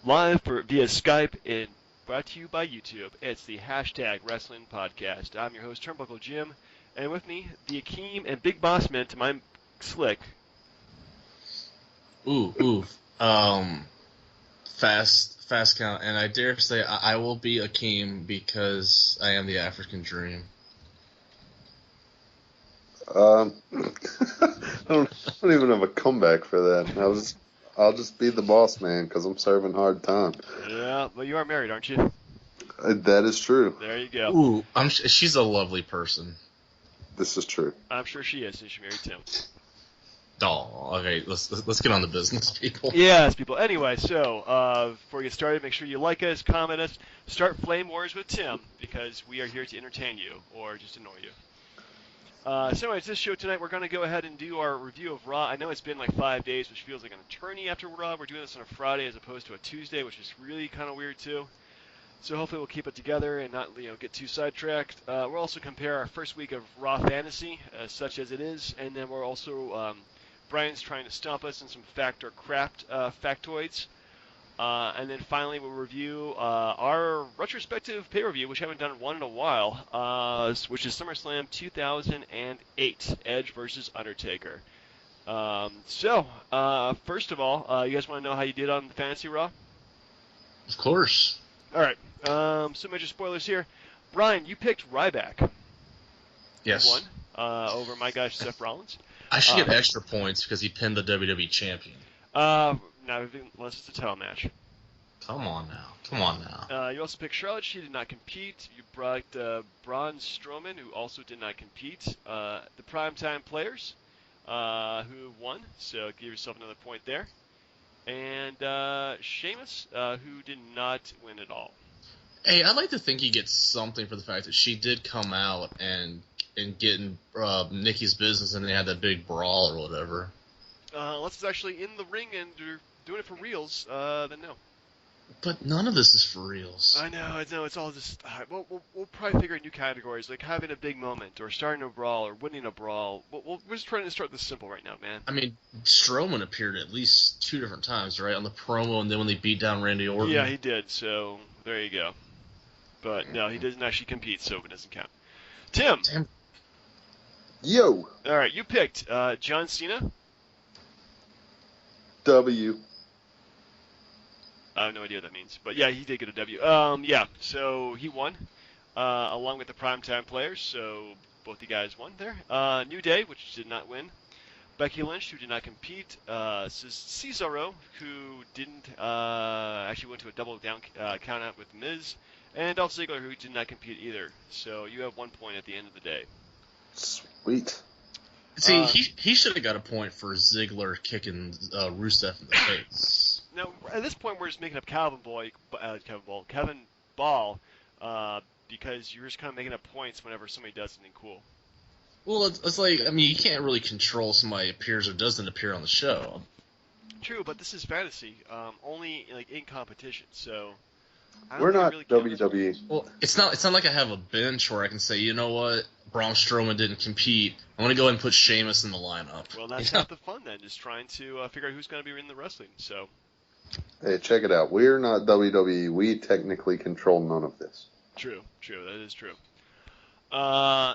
via Skype and brought to you by YouTube. It's the Hashtag Wrestling Podcast. I'm your host, Turnbuckle Jim, and with me, the Akeem and Big Boss Man to my Slick. Ooh. Fast count, and I dare say I will be Akeem because I am the African dream. I don't even have a comeback for that. I'll just be the boss man because I'm serving hard time. Yeah, but you are married, aren't you? That is true. There you go. Ooh, she's a lovely person. This is true. I'm sure she is, since she married Tim. Oh, okay. Let's get on to business, people. Yes, people. Anyway, so before we get started, make sure you like us, comment us, start flame wars with Tim because we are here to entertain you or just annoy you. So anyways, this show tonight, we're going to go ahead and do our review of Raw. I know it's been like 5 days, which feels like an eternity after Raw. We're doing this on a Friday as opposed to a Tuesday, which is really kind of weird too. So hopefully we'll keep it together and not get too sidetracked. We'll also compare our first week of Raw Fantasy, such as it is, and then we're also Brian's trying to stump us in some fact or craft factoids. And then finally, we'll review our retrospective pay-per-view, which I haven't done one in a while, which is SummerSlam 2008, Edge versus Undertaker. So, first of all, you guys want to know how you did on the Fantasy Raw? Of course. All right. So major spoilers here. Brian, you picked Ryback. Yes. You won over my guy, Seth Rollins. I should get extra points because he pinned the WWE champion. Not unless it's a title match. Come on now. You also picked Charlotte. She did not compete. You brought Braun Strowman, who also did not compete. The Primetime Players, who won, so give yourself another point there. And Sheamus, who did not win at all. Hey, I'd like to think he gets something for the fact that she did come out and get in Nikki's business and they had that big brawl or whatever. Unless it's actually in the ring and you're doing it for reals, then no. But none of this is for reals. I know. It's all just. We'll probably figure out new categories, like having a big moment, or starting a brawl, or winning a brawl. We're just trying to start this simple right now, man. I mean, Strowman appeared at least 2 different times, right? On the promo and then when they beat down Randy Orton. Yeah, he did, so there you go. But no, he doesn't actually compete, so it doesn't count. Tim! Damn. Yo! Alright, you picked John Cena? W. I have no idea what that means. But yeah, he did get a W. Yeah, so he won, along with the Primetime Players, so both you guys won there. New Day, which did not win. Becky Lynch, who did not compete. Cesaro, who didn't actually went to a double down count out with Miz. And Dolph Ziggler, who did not compete either. So you have 1 point at the end of the day. Sweet. See, he should have got a point for Ziggler kicking Rusev in the face. Now, at this point, we're just making up Kevin Ball, because you're just kind of making up points whenever somebody does something cool. Well, it's like, I mean, you can't really control somebody appears or doesn't appear on the show. True, but this is fantasy, only like in competition, so... We're not WWE. Well, it's not like I have a bench where I can say, you know what, Braun Strowman didn't compete. I'm going to go ahead and put Sheamus in the lineup. Well, that's half the fun then, just trying to figure out who's going to be in the wrestling, so... Hey, check it out. We're not WWE. We technically control none of this. True. That is true.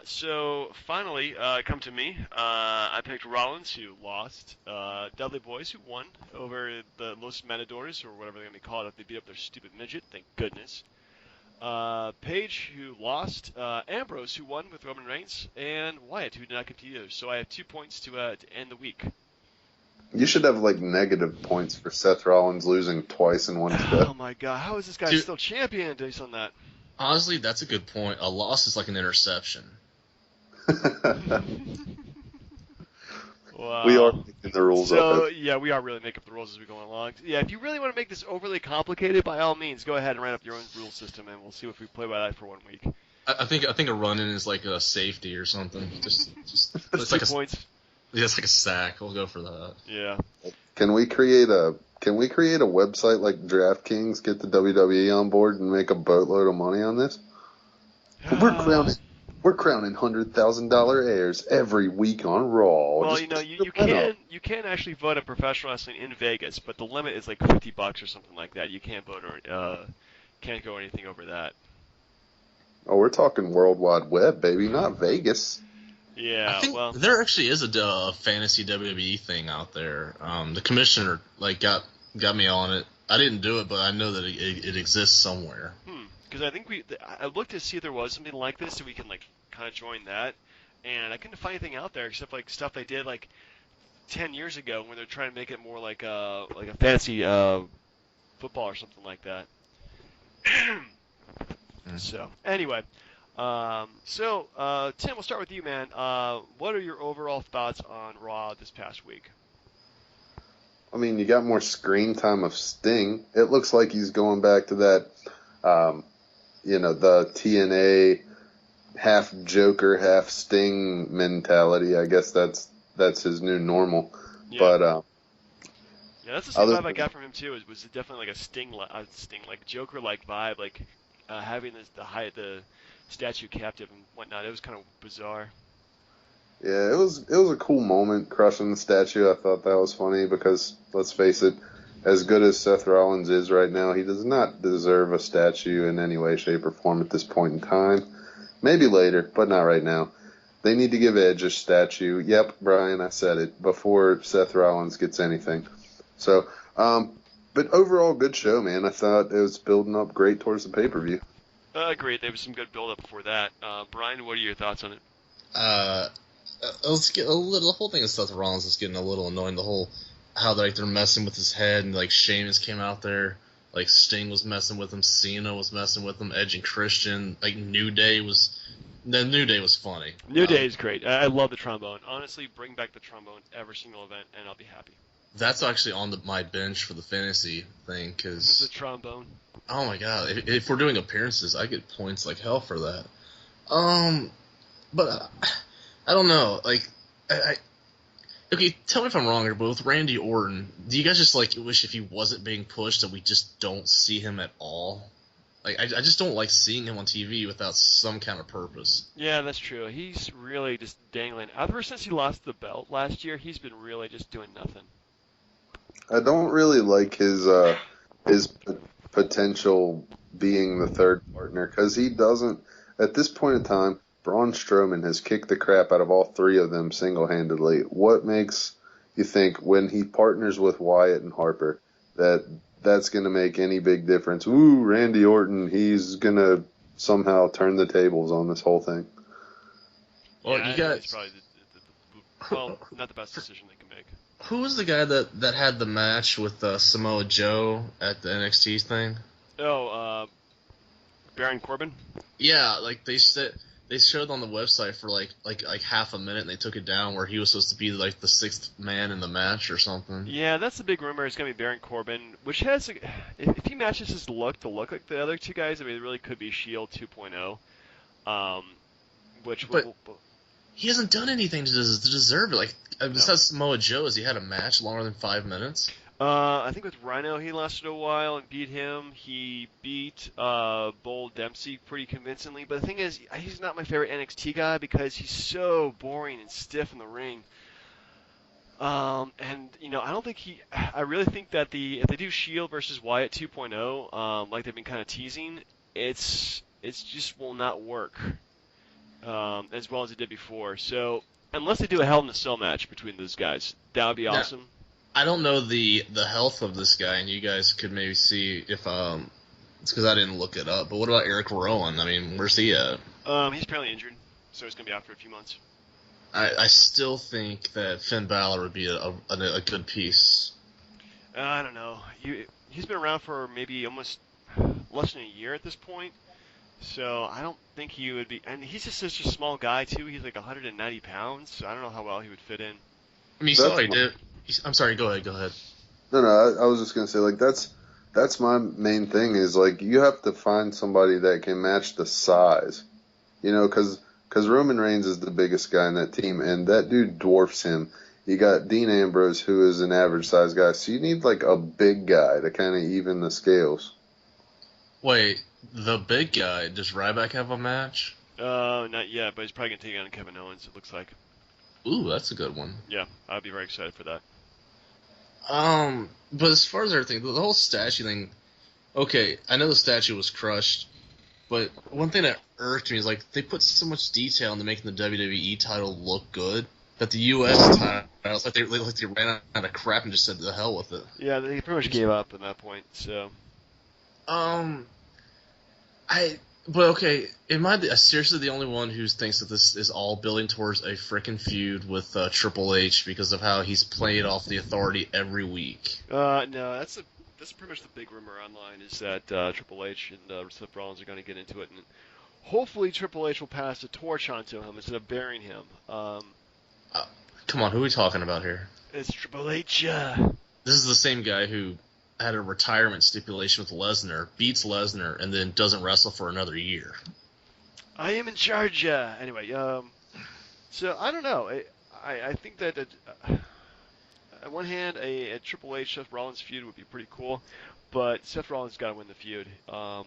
So, finally, come to me. I picked Rollins, who lost. Dudley Boys, who won over the Los Matadores, or whatever they're going to be called if they beat up their stupid midget. Thank goodness. Paige, who lost. Ambrose, who won with Roman Reigns. And Wyatt, who did not compete either. So I have 2 points to end the week. You should have, like, negative points for Seth Rollins losing twice in one step. Oh, my God. How is this guy still champion based on that? Honestly, that's a good point. A loss is like an interception. Wow. We are making the rules up. Yeah, we are really making up the rules as we go along. Yeah, if you really want to make this overly complicated, by all means, go ahead and write up your own rule system, and we'll see if we play by that for 1 week. I think a run-in is like a safety or something. Just it's like 2 points. Yeah, it's like a sack. We'll go for that. Yeah. Can we create a website like DraftKings, get the WWE on board, and make a boatload of money on this? We're crowning. We're crowning $100,000 heirs every week on Raw. Well, Just you know, keep the win up. you can actually vote on professional wrestling in Vegas, but the limit is like $50 or something like that. You can't vote or can't go anything over that. Oh, we're talking World Wide Web, baby, not Vegas. I Yeah, think well, there actually is a fantasy WWE thing out there. The commissioner got me on it. I didn't do it, but I know that it exists somewhere. because I think I looked to see if there was something like this, so we can like kind of join that, and I couldn't find anything out there except like stuff they did like 10 years ago when they're trying to make it more like a fantasy football or something like that. So anyway, Tim, we'll start with you, man. What are your overall thoughts on Raw this past week? I mean, you got more screen time of Sting. It looks like he's going back to that, the TNA half Joker, half Sting mentality. I guess that's his new normal. Yeah. But yeah, that's the same vibe I got from him too. Was definitely like a Sting like Joker like vibe, like having the statue captive and whatnot. It was kind of bizarre. yeah, it was a cool moment crushing the statue. I thought that was funny because let's face it, as good as Seth Rollins is right now, he does not deserve a statue in any way, shape, or form at this point in time. Maybe later, but not right now. They need to give Edge a statue. Yep, Brian, I said it before Seth Rollins gets anything. So, but overall, good show, man. I thought it was building up great towards the pay-per-view. Great. There was some good build-up before that. Brian, what are your thoughts on it? Let's get a little. The whole thing of Seth Rollins is getting a little annoying. The whole how they're messing with his head, and like Sheamus came out there, like Sting was messing with him, Cena was messing with him, Edge and Christian, like New Day was funny. New Day is great. I love the trombone. Honestly, bring back the trombone every single event, and I'll be happy. That's actually on my bench for the fantasy thing because the trombone. Oh my god! If we're doing appearances, I get points like hell for that. But I don't know. Like, okay, tell me if I'm wrong here, but with Randy Orton, do you guys just like wish if he wasn't being pushed that we just don't see him at all? Like, I just don't like seeing him on TV without some kind of purpose. Yeah, that's true. He's really just dangling. Ever since he lost the belt last year, he's been really just doing nothing. I don't really like his potential being the third partner because he doesn't. At this point in time, Braun Strowman has kicked the crap out of all three of them single-handedly. What makes you think when he partners with Wyatt and Harper that's going to make any big difference? Ooh, Randy Orton, he's going to somehow turn the tables on this whole thing. Well, yeah, you guys... It's probably not the best decision they can make. Who was the guy that had the match with Samoa Joe at the NXT thing? Oh, Baron Corbin? Yeah, like they showed on the website for like half a minute and they took it down where he was supposed to be like the sixth man in the match or something. Yeah, that's the big rumor. It's going to be Baron Corbin, which has, if he matches his look to look like the other two guys, I mean, it really could be Shield 2.0. He hasn't done anything to deserve it. Like, besides Samoa Joe, has he had a match longer than 5 minutes? I think with Rhino he lasted a while and beat him. He beat Bull Dempsey pretty convincingly. But the thing is, he's not my favorite NXT guy because he's so boring and stiff in the ring. And I don't think I really think that if they do Shield versus Wyatt 2.0, like they've been kind of teasing, it's just will not work as well as it did before. So unless they do a Hell in a Cell match between those guys, that would be awesome. I don't know the health of this guy, and you guys could maybe see if it's because I didn't look it up. But what about Eric Rowan? I mean, where's he at? He's apparently injured, so he's gonna be out for a few months. I still think that Finn Balor would be a good piece. I don't know. He's been around for maybe almost less than a year at this point, so I don't think he would be. And he's just such a small guy too. He's like 190 pounds, so I don't know how well he would fit in. I mean, so he did. I'm sorry. Go ahead. No, I was just gonna say like that's my main thing is like you have to find somebody that can match the size, because Roman Reigns is the biggest guy in that team and that dude dwarfs him. You got Dean Ambrose who is an average size guy, so you need like a big guy to kind of even the scales. Wait, the big guy, does Ryback have a match? Not yet, but he's probably gonna take it on Kevin Owens. It looks like. Ooh, that's a good one. Yeah, I'd be very excited for that. But as far as everything, the whole statue thing. Okay, I know the statue was crushed, but one thing that irked me is like they put so much detail into making the WWE title look good that the U.S. title, it's like they ran out of crap and just said the hell with it. Yeah, they pretty much gave up at that point. So. Um, But okay, am I seriously the only one who thinks that this is all building towards a frickin' feud with Triple H because of how he's played off the Authority every week? No, that's pretty much the big rumor online is that Triple H and Seth Rollins are going to get into it, and hopefully Triple H will pass the torch onto him instead of burying him. Come on, who are we talking about here? It's Triple H. This is the same guy who had a retirement stipulation with Lesnar, beats Lesnar, and then doesn't wrestle for another year. I am in charge. Anyway, so I don't know. I think that on one hand, a Triple H Seth Rollins feud would be pretty cool, but Seth Rollins got to win the feud. And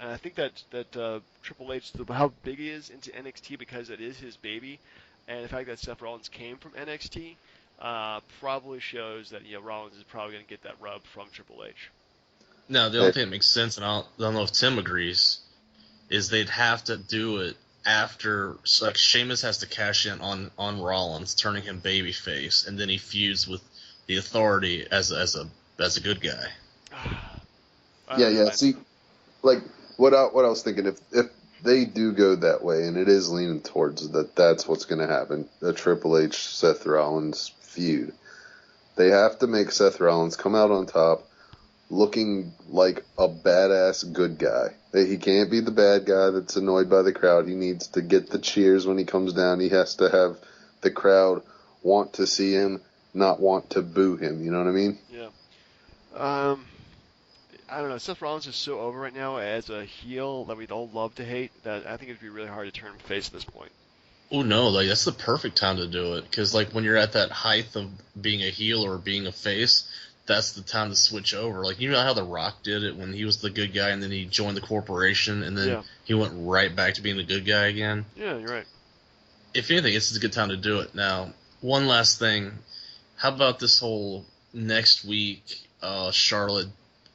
I think that Triple H, how big he is into NXT because it is his baby, and the fact that Seth Rollins came from NXT probably shows that Rollins is probably going to get that rub from Triple H. Now, the only thing that makes sense, and I don't know if Tim agrees, is they'd have to do it after, like, Sheamus has to cash in on Rollins, turning him babyface, and then he feuds with the Authority as a good guy. Yeah. See, like what I was thinking, if they do go that way, and it is leaning towards that's what's going to happen, the Triple H Seth Rollins feud. They have to make Seth Rollins come out on top, looking like a badass good guy. He can't be the bad guy that's annoyed by the crowd. He needs to get the cheers when he comes down. He has to have the crowd want to see him, not want to boo him. You know what I mean? Yeah. I don't know. Seth Rollins is so over right now as a heel that we'd all love to hate that I think it'd be really hard to turn him face at this point. Oh no, like that's the perfect time to do it because like when you're at that height of being a heel or being a face, that's the time to switch over. Like you know how The Rock did it when he was the good guy and then he joined the corporation and then he went right back to being the good guy again. Yeah, you're right. If anything, it's a good time to do it. Now, one last thing, how about this whole next week? Charlotte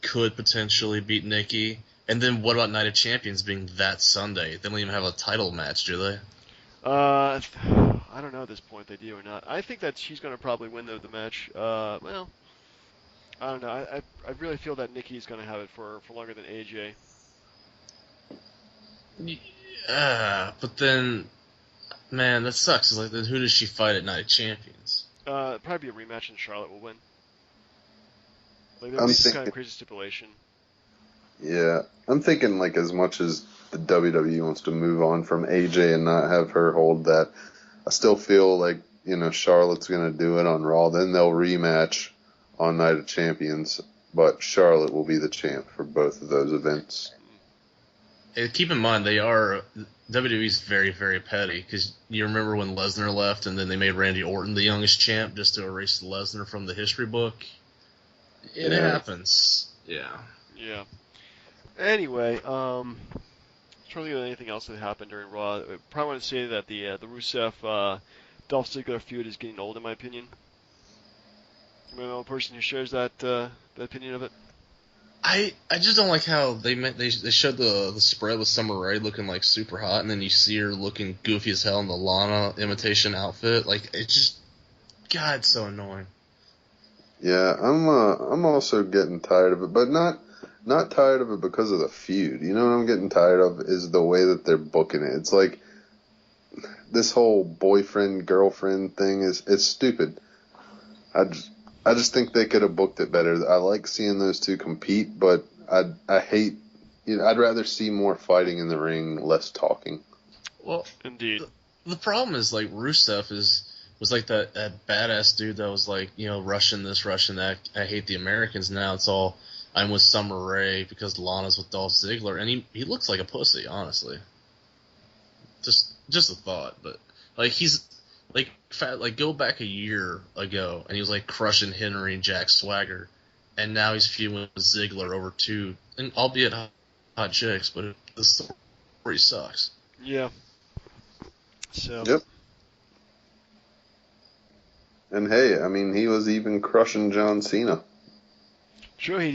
could potentially beat Nikki, and then what about Night of Champions being that Sunday? They don't even have a title match, do they? I don't know at this point if they do or not. I think that she's going to probably win the match. Well, I don't know. I really feel that Nikki's going to have it for longer than AJ. Yeah, but then, man, that sucks. It's like, then who does she fight at Night of Champions? Probably be a rematch and Charlotte will win. Like I'm this thinking, kind of crazy stipulation. Yeah, I'm thinking like as much as the WWE wants to move on from AJ and not have her hold that, I still feel like Charlotte's gonna do it on Raw. Then they'll rematch on Night of Champions, but Charlotte will be the champ for both of those events. And keep in mind, WWE's very, very petty, because you remember when Lesnar left and then they made Randy Orton the youngest champ just to erase Lesnar from the history book? It happens. Yeah. Yeah. Anyway, trying to think of anything else that happened during Raw. I probably want to say that the Rusev Dolph Ziggler feud is getting old, in my opinion. Am I the only person who shares that opinion of it? I just don't like how they showed the spread with Summer Rae looking like super hot, and then you see her looking goofy as hell in the Lana imitation outfit. Like it just, God, it's so annoying. Yeah, I'm also getting tired of it, but not tired of it because of the feud. You know what I'm getting tired of is the way that they're booking it. It's like this whole boyfriend girlfriend thing it's stupid. I just think they could have booked it better. I like seeing those two compete, but I hate I'd rather see more fighting in the ring, less talking. Well, indeed. The problem is like Rusev was like that badass dude that was like, Russian this, Russian that. I hate the Americans. Now it's all I'm with Summer Rae because Lana's with Dolph Ziggler, and he looks like a pussy, honestly. Just a thought, but like he's like fat. Like go back a year ago, and he was like crushing Henry and Jack Swagger, and now he's feuding with Ziggler over two, and albeit hot chicks, but the story sucks. Yeah. So. Yep. And hey, I mean, he was even crushing John Cena. True, he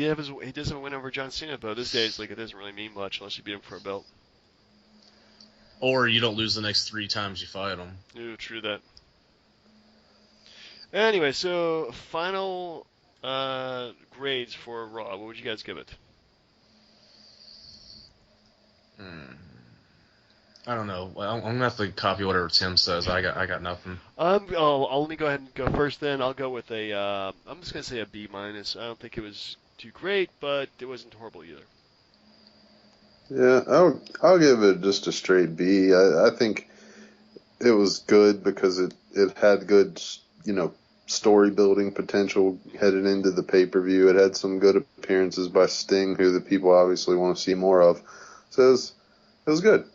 does have a win over John Cena, but these days, like, it doesn't really mean much unless you beat him for a belt. Or you don't lose the next 3 times you fight him. Ooh, true that. Anyway, so final grades for Raw. What would you guys give it? I don't know. Well, I'm gonna have to copy whatever Tim says. I got nothing. Let me go ahead and go first. Then I'll go with a. I'm just gonna say a B minus. I don't think it was too great, but it wasn't horrible either. Yeah, I'll give it just a straight B. I think it was good because it had good, story building potential headed into the pay-per-view. It had some good appearances by Sting, who the people obviously want to see more of. So it was good.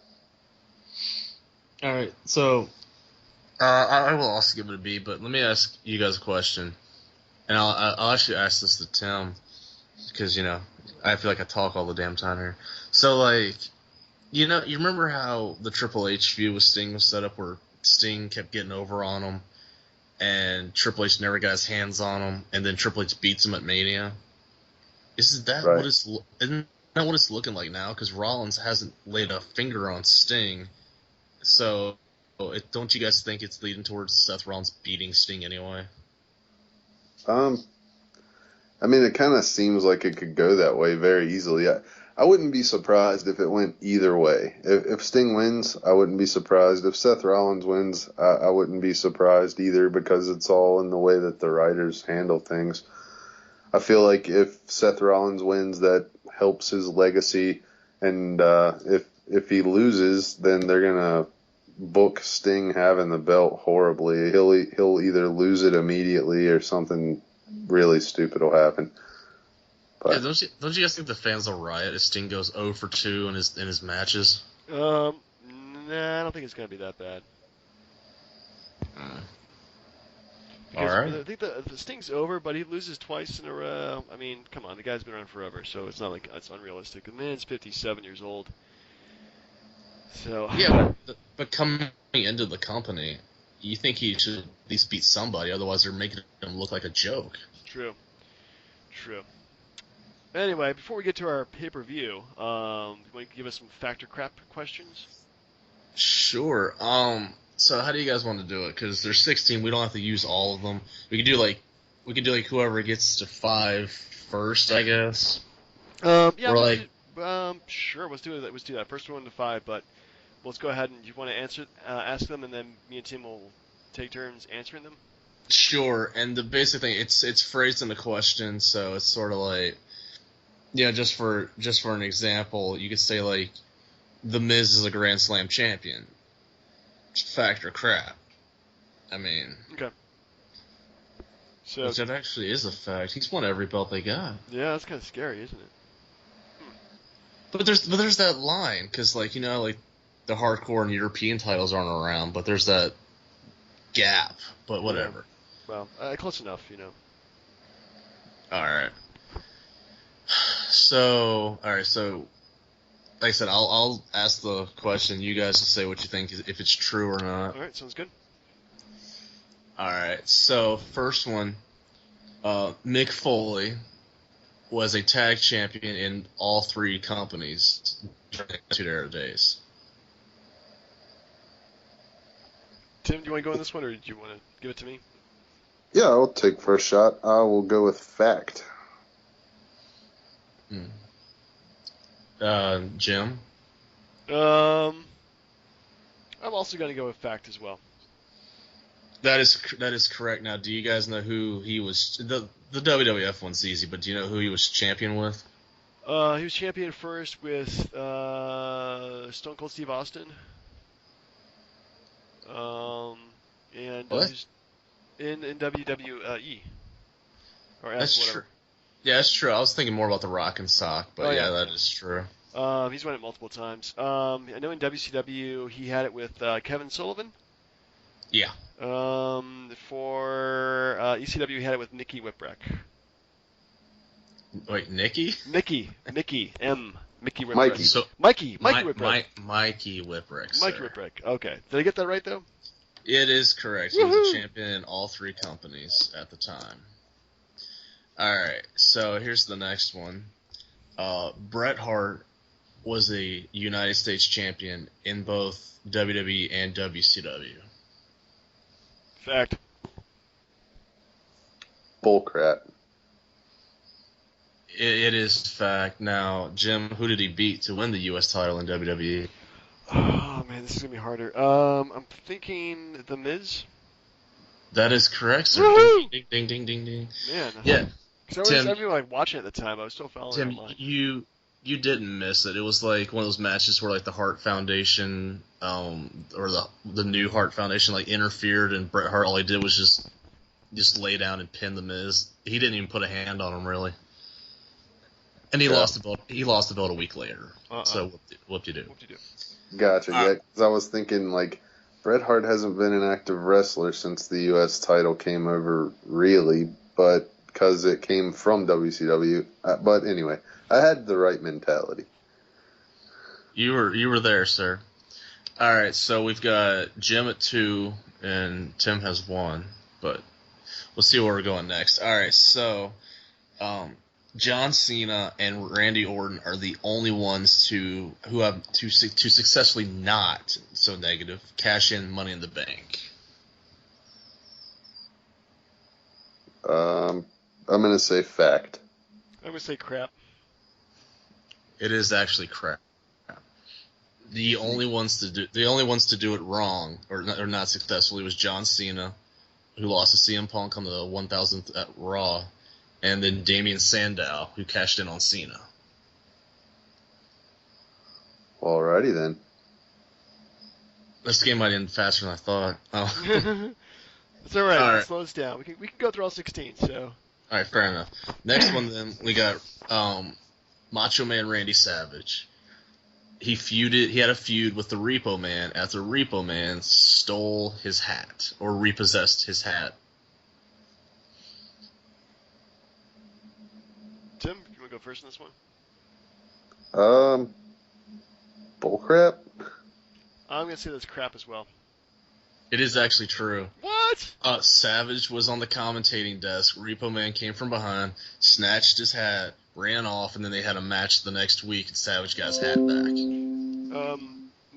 All right, so I will also give it a B, but let me ask you guys a question, and I'll actually ask this to Tim because I feel like I talk all the damn time here. So like, you remember how the Triple H feud with Sting was set up, where Sting kept getting over on him, and Triple H never got his hands on him, and then Triple H beats him at Mania. Isn't that Right. isn't that what it's looking like now? Because Rollins hasn't laid a finger on Sting. So, don't you guys think it's leading towards Seth Rollins beating Sting anyway? I mean, it kind of seems like it could go that way very easily. I wouldn't be surprised if it went either way. If Sting wins, I wouldn't be surprised. If Seth Rollins wins, I wouldn't be surprised either, because it's all in the way that the writers handle things. I feel like if Seth Rollins wins, that helps his legacy, and if he loses, then they're gonna book Sting having the belt horribly. He'll either lose it immediately or something really stupid will happen. Yeah, But don't you guys think the fans will riot if Sting goes 0 for 2 in his matches? Nah, I don't think it's gonna be that bad. All Because right. I think the Sting's over, but he loses twice in a row. I mean, come on, the guy's been around forever, so it's not like it's unrealistic. The man's 57 years old. So Yeah, but coming into the company, you think he should at least beat somebody, otherwise they're making him look like a joke. true, true. Anyway, before we get to our pay-per-view, you want to give us some factor crap questions? Sure. So how do you guys want to do it? Because there's 16, we don't have to use all of them. We could do like whoever gets to 5 first, I guess. Yeah, Or like, sure. Let's do it. Let's do that. First one to 5, but let's go ahead and you want to ask them, and then me and Tim will take turns answering them. sure. And the basic thing, it's phrased in a question, so it's sort of like, just for an example, you could say like, The Miz is a Grand Slam champion. Fact or crap? I mean, Okay. So which that actually is a fact. He's won every belt they got. yeah, that's kind of scary, isn't it? But there's that line, because like like the hardcore and European titles aren't around, but there's that gap. But whatever. Well, close enough, All right. So like I said, I'll ask the question. You guys will say what you think, if it's true or not. All right, sounds good. All right. So first one, Mick Foley was a tag champion in all 3 companies during the Attitude Era days. Tim, do you want to go on this one, or do you want to give it to me? yeah, I'll take first shot. I will go with fact. Jim? I'm also going to go with fact as well. That is correct. Now, do you guys know who he was? The WWF one's easy, but do you know who he was champion with? He was champion first with Stone Cold Steve Austin. And What? he's in WWE. Or That's whatever. true. Yeah, that's true. I was thinking more about the Rock and Sock, but Yeah. that is true. He's won it multiple times. I know in WCW he had it with Kevin Sullivan. Yeah. For ECW he had it with Nikki Whipwreck. Wait, Nikki? Mickey M. Mickey Whipwreck. Mikey. So Mikey Whipwreck. Mikey Whipwreck, sir. Mikey Whipwreck. Okay. Did I get that right, though? It is correct. He was Woohoo! a champion in all three companies at the time. All right, so here's the next one. Bret Hart was a United States champion in both WWE and WCW. Fact. Bullcrap. It is fact. Now, Jim, who did he beat to win the U.S. title in WWE? Oh, man, this is going to be harder. I'm thinking The Miz. That is correct, sir. Woohoo! Ding, ding, ding, ding, ding. Man. Yeah. Because I was like watching it at the time. I was still following Tim, online. you didn't miss it. It was like one of those matches where like the Hart Foundation, or the new Hart Foundation like interfered, and Bret Hart all he did was just lay down and pin the Miz. He didn't even put a hand on him really, and he lost the belt. He lost the belt a week later. So whoop you do. Gotcha. Yeah, because I was thinking like Bret Hart hasn't been an active wrestler since the U.S. title came over, really, but because it came from WCW. But anyway, I had the right mentality. You were there, sir. All right, so we've got Jim at 2 and Tim has 1, but we'll see where we're going next. All right, so John Cena and Randy Orton are the only ones who have to successfully not so negative cash in Money in the Bank. I'm gonna say fact. I'm going to say crap. It is actually crap. The only ones to do it wrong or not successfully was John Cena, who lost to CM Punk on the 1000th at Raw, and then Damian Sandow, who cashed in on Cena. Alrighty then. This game might end faster than I thought. Oh. It's all right. All right. Slow us down. We can go through all 16. So. All right, fair enough. Next one, then we got Macho Man Randy Savage. He had a feud with the Repo Man after Repo Man stole his hat or repossessed his hat. Tim, you want to go first in this one? Bullcrap. I'm going to say that's crap as well. It is actually true. What? Savage was on the commentating desk. Repo Man came from behind, snatched his hat, ran off, and then they had a match the next week, and Savage got his hat back.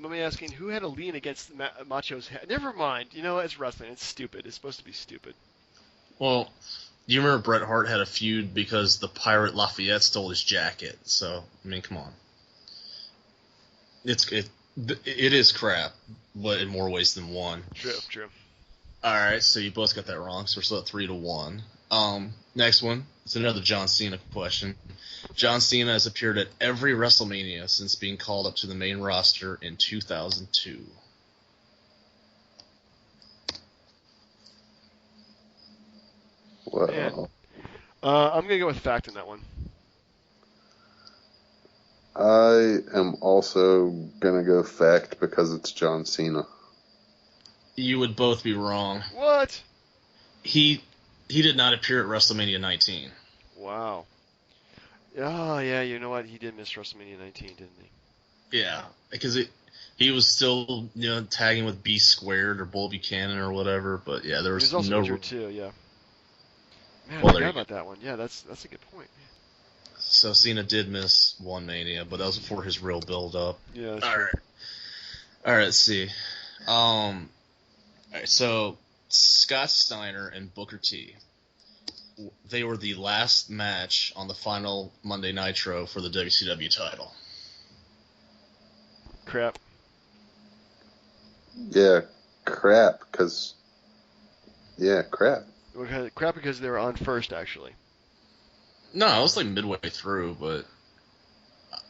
Let me asking, who had a lien against Macho's hat? Never mind. You know, it's wrestling. It's stupid. It's supposed to be stupid. Well, do you remember Bret Hart had a feud because the Pirate Lafayette stole his jacket? So, I mean, come on. It is crap, but in more ways than one. True. All right, so you both got that wrong, so we're still at 3-1. Next one, it's another John Cena question. John Cena has appeared at every WrestleMania since being called up to the main roster in 2002. Well, Man. I'm gonna go with fact in that one. I am also gonna go fact because it's John Cena. You would both be wrong. What? He did not appear at WrestleMania 19. Wow. Oh yeah, you know what? He did miss WrestleMania 19, didn't he? Yeah, because he was still tagging with B Squared or Bull Buchanan or whatever. But yeah, there was, he was also no injured too. Yeah. Man, Well, I there forgot you about that one. Yeah, that's a good point. So Cena did miss one Mania, but that was before his real build-up. Yeah, that's All true. right. All right, let's see. All right, so Scott Steiner and Booker T. They were the last match on the final Monday Nitro for the WCW title. Crap. Yeah, crap. Crap. Crap because they were on first, actually. No, it was like midway through, but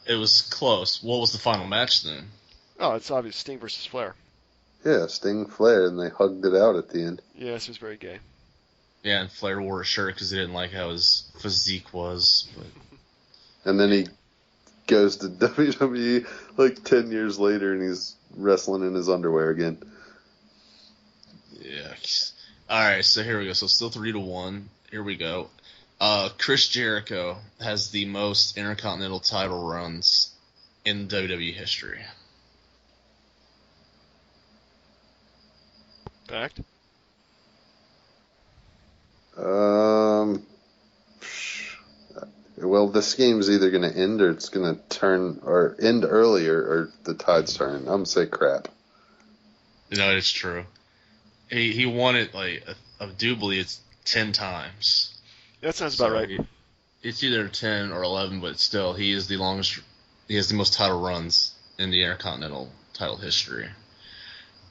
it was close. What was the final match then? Oh, it's obvious. Sting versus Flair. Yeah, Sting Flair, and they hugged it out at the end. Yes, it was very gay. Yeah, and Flair wore a shirt because he didn't like how his physique was. But And then he goes to WWE like 10 years later, and he's wrestling in his underwear again. yeah. All right, so here we go. So still 3-1. Here we go. Chris Jericho has the most Intercontinental title runs in WWE history. Fact. Well, this game's either going to end or it's going to turn or end earlier or the tide's turning. I'm going to say crap. No, it's true. He won it like indubitably it's 10 times. That sounds about right. It's either 10 or 11, but still, he is the longest. He has the most title runs in the Intercontinental title history.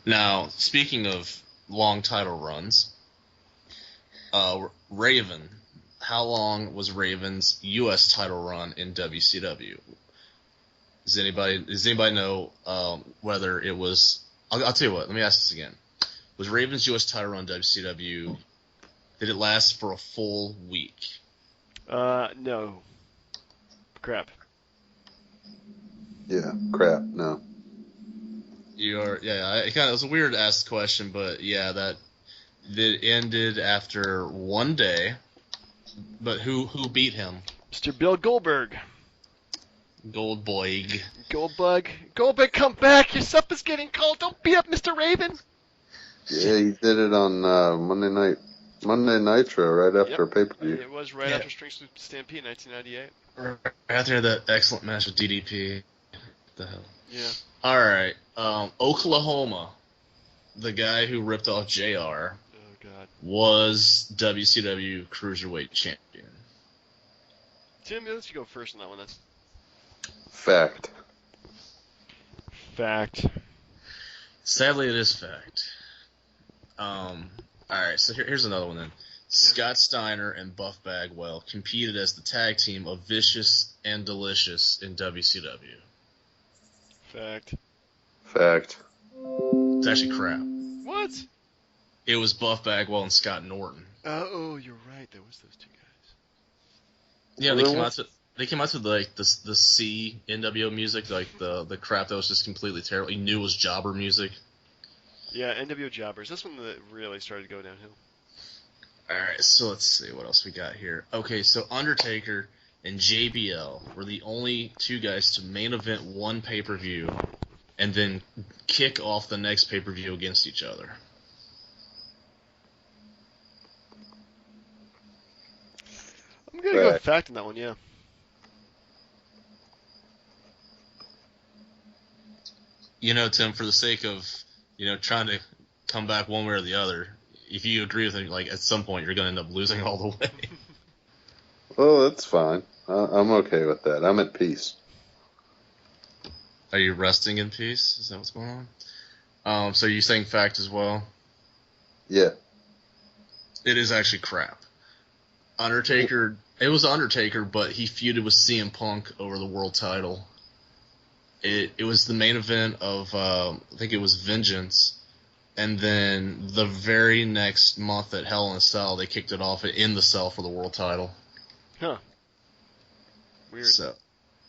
Now, speaking of long title runs, Raven. How long was Raven's U.S. title run in WCW? Does anybody know whether it was? I'll tell you what. Let me ask this again. Was Raven's U.S. title run in WCW? Did it last for a full week? No. Crap. Yeah, crap. No. It was a weird asked question, but yeah, that ended after one day. But who beat him? Mr. Bill Goldberg. Goldberg. Goldberg, come back! Your supper's getting cold. Don't beat up Mr. Raven. Yeah, he did it on Monday Nitro right after pay-per-view. It was right after String Stampede, 1998. Right after that excellent match with DDP. What the hell? Yeah. All right, Oklahoma, the guy who ripped off JR. Oh God. Was WCW Cruiserweight Champion. Tim, let's you go first on that one. Then. Fact. Sadly, it is fact. All right, so here's another one then. Scott Steiner and Buff Bagwell competed as the tag team of Vicious and Delicious in WCW. Fact. It's actually crap. What? It was Buff Bagwell and Scott Norton. Oh, you're right. There was those two guys. Yeah, they came out to like the C NWO music, like the crap that was just completely terrible. You knew it was jobber music. Yeah, NWO jobbers. That's when that really started to go downhill. All right, so let's see what else we got here. Okay, so Undertaker and JBL were the only two guys to main event one pay-per-view and then kick off the next pay-per-view against each other. I'm going to go with fact on that one, yeah. You know, Tim, for the sake of, trying to come back one way or the other, if you agree with me, like, at some point you're going to end up losing all the way. Well, that's fine. I'm okay with that. I'm at peace. Are you resting in peace? Is that what's going on? So are you saying fact as well? Yeah. It is actually crap. Undertaker, it was Undertaker, but he feuded with CM Punk over the world title. It was the main event of, I think it was Vengeance, and then the very next month at Hell in a Cell, they kicked it off in the Cell for the world title. Huh. Weird. So,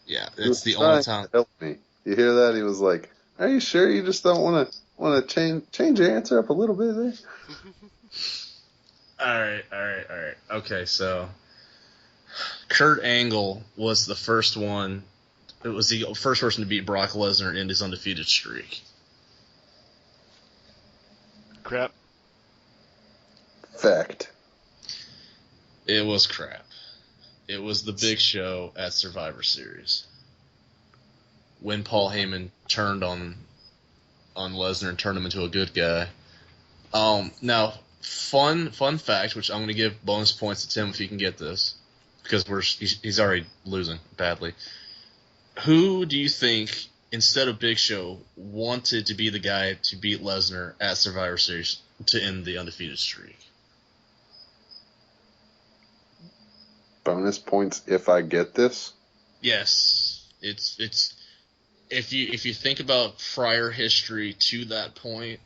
yeah, it's the only time. Help me. You hear that? He was like, "Are you sure you just don't want to change your answer up a little bit there?" All right. Okay, so Kurt Angle was the first one. It was the first person to beat Brock Lesnar in his undefeated streak. Crap. Fact. It was crap. It was the Big Show at Survivor Series when Paul Heyman turned on Lesnar and turned him into a good guy. Now, fun fact, which I'm going to give bonus points to Tim if he can get this, because he's already losing badly. Who do you think, instead of Big Show, wanted to be the guy to beat Lesnar at Survivor Series to end the undefeated streak? Bonus points if I get this? Yes. It's if you think about prior history to that point,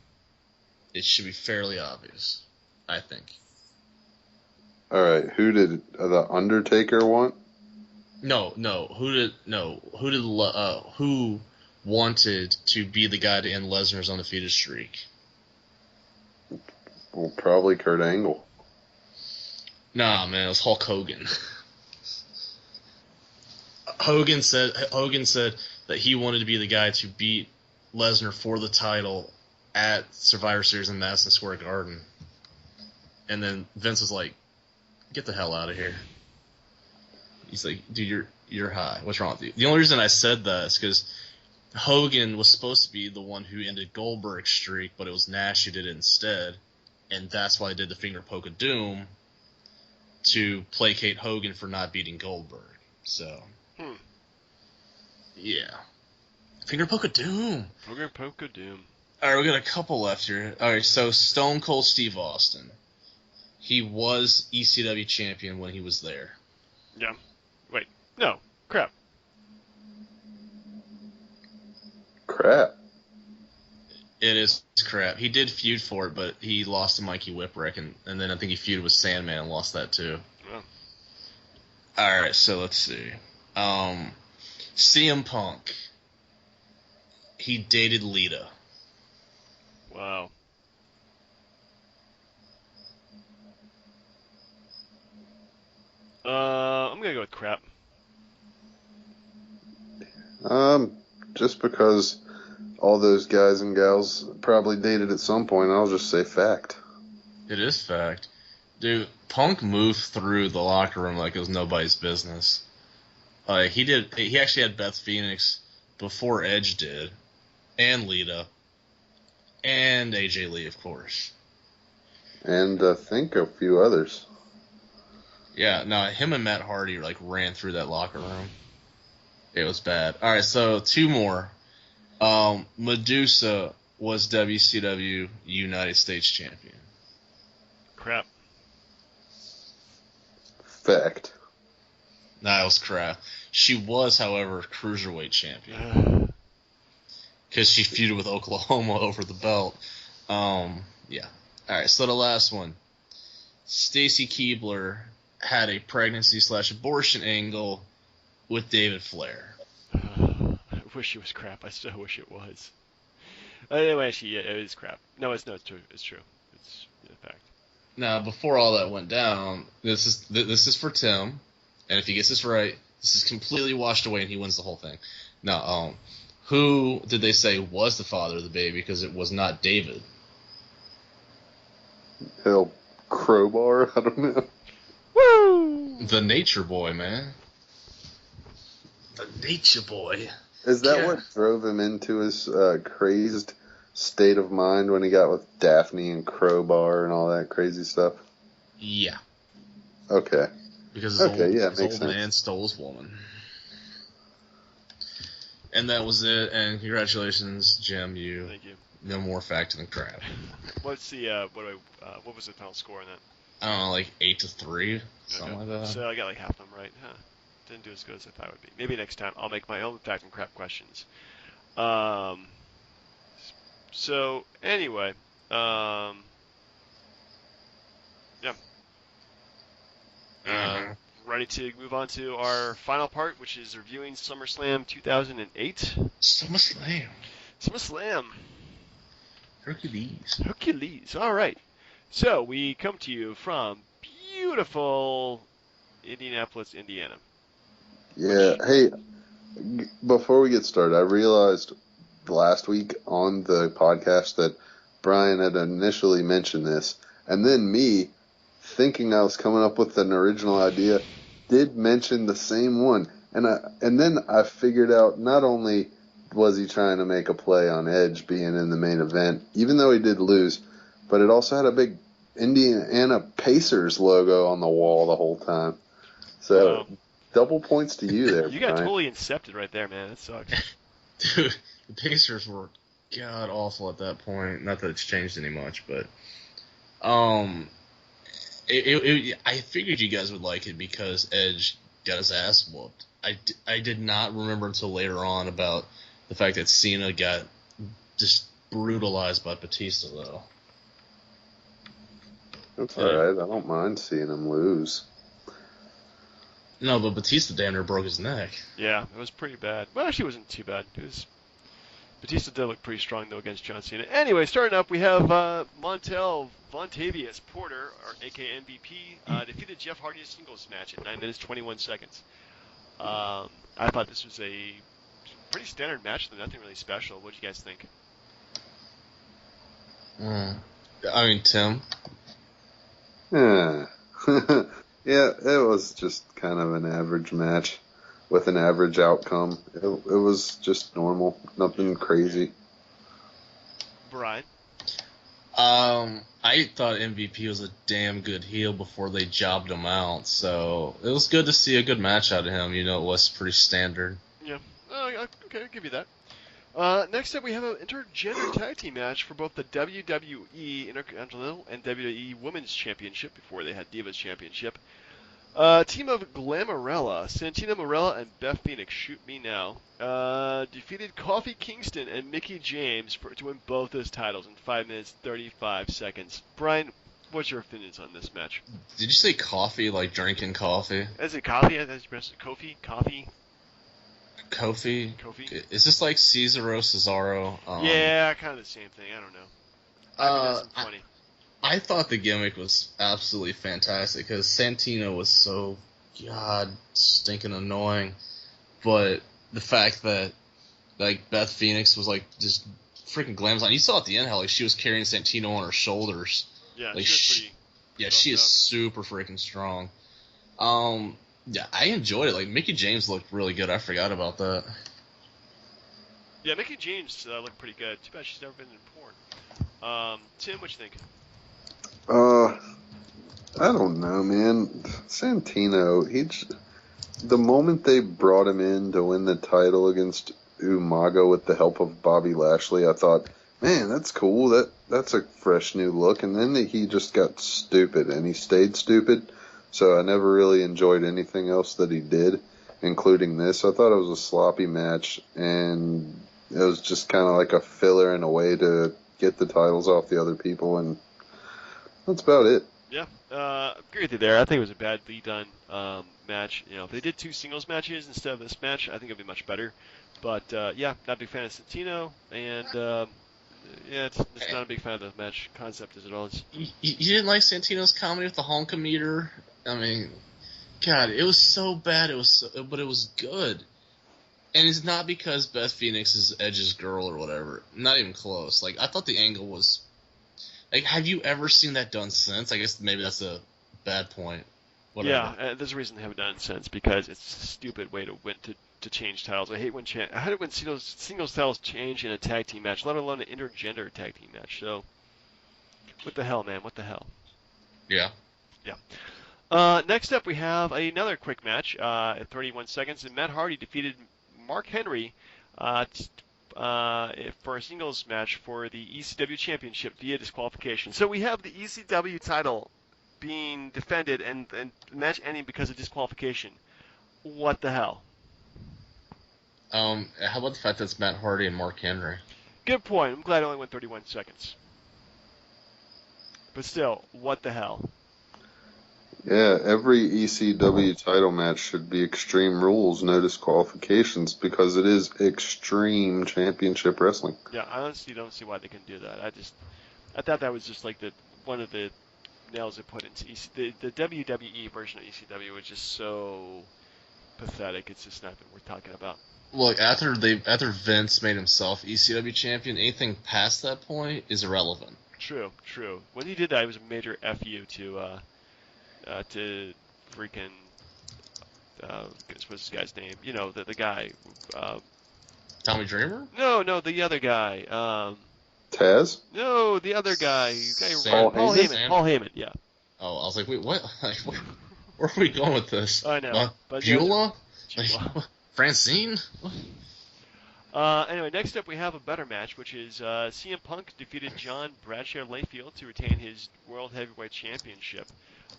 it should be fairly obvious, I think. All right, who did the Undertaker want? No. Who wanted to be the guy to end Lesnar's undefeated streak? Well, probably Kurt Angle. Nah, man, it was Hulk Hogan. Hogan said that he wanted to be the guy to beat Lesnar for the title at Survivor Series in Madison Square Garden. And then Vince was like, "Get the hell out of here." He's like, "Dude, you're high. What's wrong with you?" The only reason I said that is because Hogan was supposed to be the one who ended Goldberg's streak, but it was Nash who did it instead, and that's why I did the finger poke of doom to placate Hogan for not beating Goldberg. So, yeah, finger poke of doom. Finger poke of doom. All right, we got a couple left here. All right, so Stone Cold Steve Austin, he was ECW champion when he was there. Yeah. Wait. No. Crap. Crap. It is crap. He did feud for it, but he lost to Mikey Whipwreck, and then I think he feuded with Sandman and lost that too. Oh. All right, so let's see. CM Punk. He dated Lita. Wow. I'm gonna go with crap. Just because all those guys and gals probably dated at some point, I'll just say fact. It is fact. Dude, Punk moved through the locker room like it was nobody's business. Like, he actually had Beth Phoenix before Edge did, and Lita, and AJ Lee, of course. And I think a few others. Yeah, no, him and Matt Hardy ran through that locker room. It was bad. All right, so two more. Medusa was WCW United States champion. Crap. Fact. Nah, it was crap. She was, however, cruiserweight champion because she feuded with Oklahoma over the belt. Yeah. All right, so the last one. Stacy Keibler had a pregnancy/abortion angle with David Flair. I wish it was crap. I still wish it was. Anyway, actually, it is crap. No, it's true. It's true. It's a fact. Now, before all that went down, this is for Tim, and if he gets this right, this is completely washed away and he wins the whole thing. Now, who did they say was the father of the baby? Because it was not David. Hell, Crowbar? I don't know. Woo! The Nature Boy, man. The Nature Boy. Is that what drove him into his crazed state of mind when he got with Daphne and Crowbar and all that crazy stuff? Yeah. Okay. Because his makes old sense. man stole his woman. And that was it, and congratulations, Jim. Thank you. No more fact than crap. What's the what was the final score on that? I don't know, 8-3, something like that. So I got half of them right. Huh. Didn't do as good as I thought it would be. Maybe next time I'll make my own fact and crap questions. So anyway, yeah. Ready to move on to our final part, which is reviewing SummerSlam 2008. SummerSlam. SummerSlam. Hercules. All right. So we come to you from beautiful Indianapolis, Indiana. Yeah. Hey, before we get started, I realized last week on the podcast that Brian had initially mentioned this, and then me, thinking I was coming up with an original idea, did mention the same one. And then I figured out not only was he trying to make a play on Edge being in the main event, even though he did lose, but it also had a big Indiana Pacers logo on the wall the whole time. So, double points to you there, You got Brian. totally incepted right there, man. That sucks. Dude, the Pacers were god awful at that point. Not that it's changed any much, but I figured you guys would like it because Edge got his ass whooped. I did not remember until later on about the fact that Cena got just brutalized by Batista, though. That's alright. I don't mind seeing him lose. No, but Batista damn near broke his neck. Yeah, it was pretty bad. Well, actually, it wasn't too bad. Batista did look pretty strong, though, against John Cena. Anyway, starting up, we have Montel Vontavious Porter, or a.k.a. MVP, defeated Jeff Hardy in a singles match at 9 minutes, 21 seconds. I thought this was a pretty standard match, though nothing really special. What do you guys think? I mean, Tim. Yeah. Yeah, it was just kind of an average match with an average outcome. It was just normal, nothing crazy. Brian? I thought MVP was a damn good heel before they jobbed him out, so it was good to see a good match out of him. You know, it was pretty standard. Yeah. Okay, I'll give you that. Next up, we have an intergender tag team match for both the WWE Intercontinental and WWE Women's Championship before they had Divas Championship. Team of Glamorella, Santina Marella and Beth Phoenix, shoot me now, defeated Kofi Kingston and Mickie James to win both those titles in 5 minutes 35 seconds. Brian, what's your opinions on this match? Did you say coffee, like drinking coffee? Is it coffee? As you pronounce it, Kofi? Coffee? Kofi? Kofi? Is this like Cesaro, Cesaro? Yeah, kind of the same thing. I don't know. That's funny. I thought the gimmick was absolutely fantastic because Santino was so stinking annoying, but the fact that like Beth Phoenix was like just freaking glams on. You saw at the end how like she was carrying Santino on her shoulders. Yeah, like she she is super freaking strong. Yeah, I enjoyed it. Like Mickie James looked really good. I forgot about that. Yeah, Mickie James looked pretty good. Too bad she's never been in porn. Tim, what you think? I don't know, man. Santino, the moment they brought him in to win the title against Umaga with the help of Bobby Lashley, I thought, man, that's cool. That's a fresh new look. And then he just got stupid, and he stayed stupid. So I never really enjoyed anything else that he did, including this. I thought it was a sloppy match, and it was just kind of like a filler in a way to get the titles off the other people, and that's about it. Yeah, agree with you there. I think it was a badly done match. You know, if they did 2 singles matches instead of this match, I think it'd be much better. But yeah, not a big fan of Santino, and yeah, it's not a big fan of the match concept as it all is. You didn't like Santino's comedy with the honkometer? I mean, God, it was so bad. But it was good. And it's not because Beth Phoenix is Edge's girl or whatever. Not even close. Like, I thought the angle was... Like, have you ever seen that done since? I guess maybe that's a bad point. Whatever. Yeah, there's a reason they haven't done it since, because it's a stupid way to change titles. I hate when singles titles change in a tag team match, let alone an intergender tag team match. So, what the hell, man? What the hell? Yeah. Yeah. Next up, we have another quick match at 31 seconds, and Matt Hardy defeated Mark Henry for a singles match for the ECW Championship via disqualification. So we have the ECW title being defended and the match ending because of disqualification. What the hell? How about the fact that it's Matt Hardy and Mark Henry? Good point. I'm glad it only went 31 seconds. But still, what the hell? Yeah, every ECW title match should be Extreme Rules, no disqualifications, because it is Extreme Championship Wrestling. Yeah, I honestly don't see why they can do that. I thought that was just like one of the nails they put into the WWE version of ECW was just so pathetic. It's just nothing worth talking about. Look, after Vince made himself ECW champion, anything past that point is irrelevant. True. When he did that, it was a major FU to freaking what's this guy's name? You know, the guy. Tommy Dreamer? No, the other guy. Taz? No, the other guy. Paul Heyman. Paul Heyman. Yeah. Oh, I was like, wait, what? Like, where are we going with this? I know. Beulah? Like, Francine? Anyway, next up we have a better match, which is CM Punk defeated John Bradshaw Layfield to retain his World Heavyweight Championship.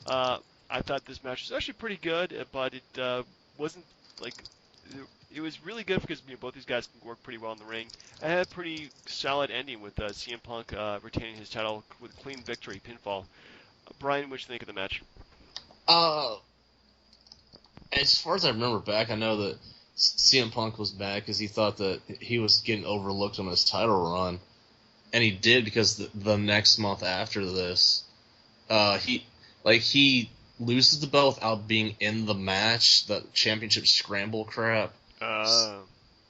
I thought this match was actually pretty good, but it wasn't like it was really good because both these guys can work pretty well in the ring. It had a pretty solid ending with CM Punk retaining his title with a clean victory, pinfall. Brian, what you think of the match? As far as I remember back, I know that CM Punk was back because he thought that he was getting overlooked on his title run, and he did because the next month after this, he loses the belt without being in the match, the championship scramble crap. Uh,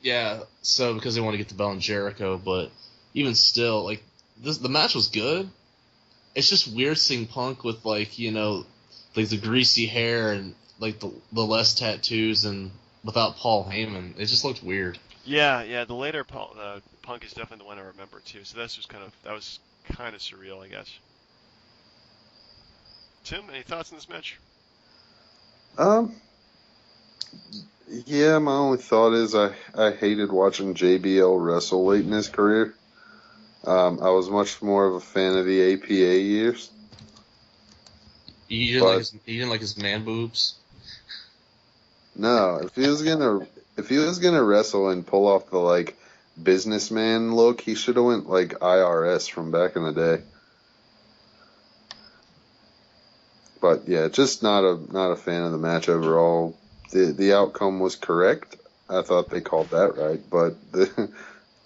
Yeah, so because they want to get the belt in Jericho, but even still, like the match was good. It's just weird seeing Punk with like like the greasy hair and like the less tattoos and without Paul Heyman. It just looked weird. yeah. The later Punk is definitely the one I remember too. So that was kind of surreal, I guess. Tim, any thoughts on this match? Um, yeah, my only thought is I hated watching JBL wrestle late in his career. I was much more of a fan of the APA years, but You didn't like his man boobs. no, if he was gonna wrestle and pull off the like businessman look, he should have went like IRS from back in the day. But yeah, just not a fan of the match overall. The outcome was correct. I thought they called that right,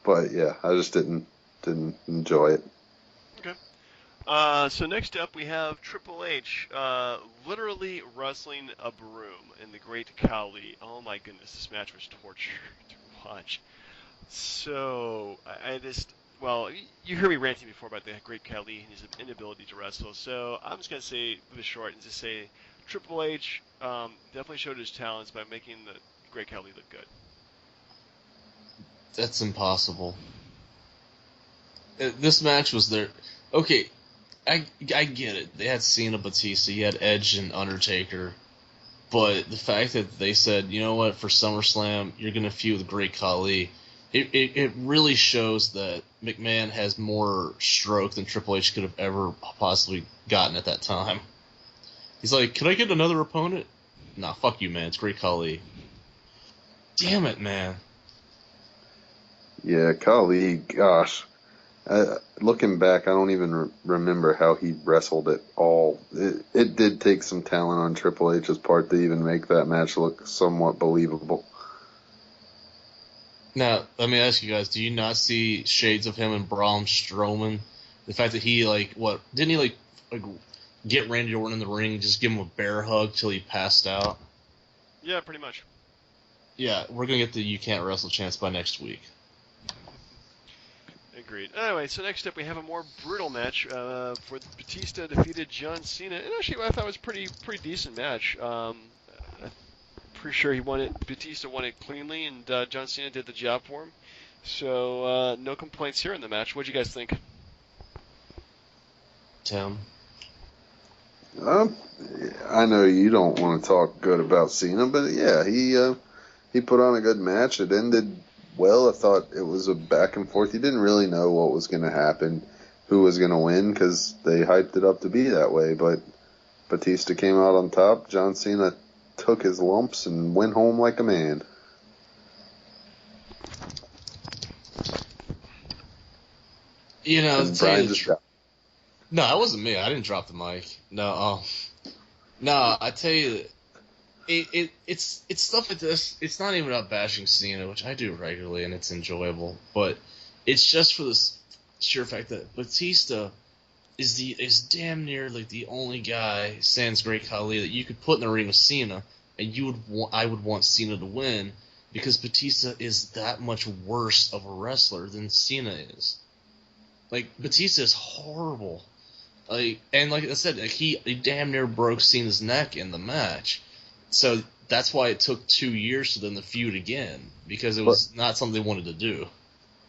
but yeah, I just didn't enjoy it. Okay. So next up we have Triple H, literally wrestling a broom in the Great Khali. Oh my goodness, this match was torture to watch. So I just, well, you heard me ranting before about the Great Khali and his inability to wrestle. So I'm just gonna say the short and just say Triple H definitely showed his talents by making the Great Khali look good. That's impossible. This match was there. Okay, I get it. They had Cena, Batista, you had Edge and Undertaker, but the fact that they said, you know what, for SummerSlam you're gonna feud with Great Khali, it really shows that McMahon has more stroke than Triple H could have ever possibly gotten at that time. He's like, can I get another opponent? Nah, fuck you, man. It's Great Khali. Damn it, man. Yeah, Kali, gosh. Looking back, I don't even remember how he wrestled at all. It did take some talent on Triple H's part to even make that match look somewhat believable. Now, let me ask you guys, do you not see shades of him and Braun Strowman? The fact that he, like, what, didn't he, like get Randy Orton in the ring, just give him a bear hug till he passed out? Yeah, pretty much. Yeah, we're going to get the You Can't Wrestle chance by next week. Agreed. Anyway, so next up we have a more brutal match for Batista defeated John Cena. And actually, I thought it was pretty decent match. I'm pretty sure he won it. Batista won it cleanly, and John Cena did the job for him. So no complaints here in the match. What do you guys think? Tim? Um, I know you don't want to talk good about Cena, but yeah, he put on a good match. It ended well. I thought it was a back and forth. You didn't really know what was going to happen, who was going to win, because they hyped it up to be that way. But Batista came out on top. John Cena took his lumps and went home like a man. You know, And Brian just got. no, that wasn't me. I didn't drop the mic. No, I tell you, it's stuff like this. It's not even about bashing Cena, which I do regularly, and it's enjoyable. But it's just for this sheer fact that Batista is damn near like the only guy, sans Great Khali, that you could put in the ring with Cena, and I would want Cena to win because Batista is that much worse of a wrestler than Cena is. Like Batista is horrible. Like I said, like he damn near broke Cena's neck in the match. So that's why it took 2 years for them to feud again, because it was not something they wanted to do.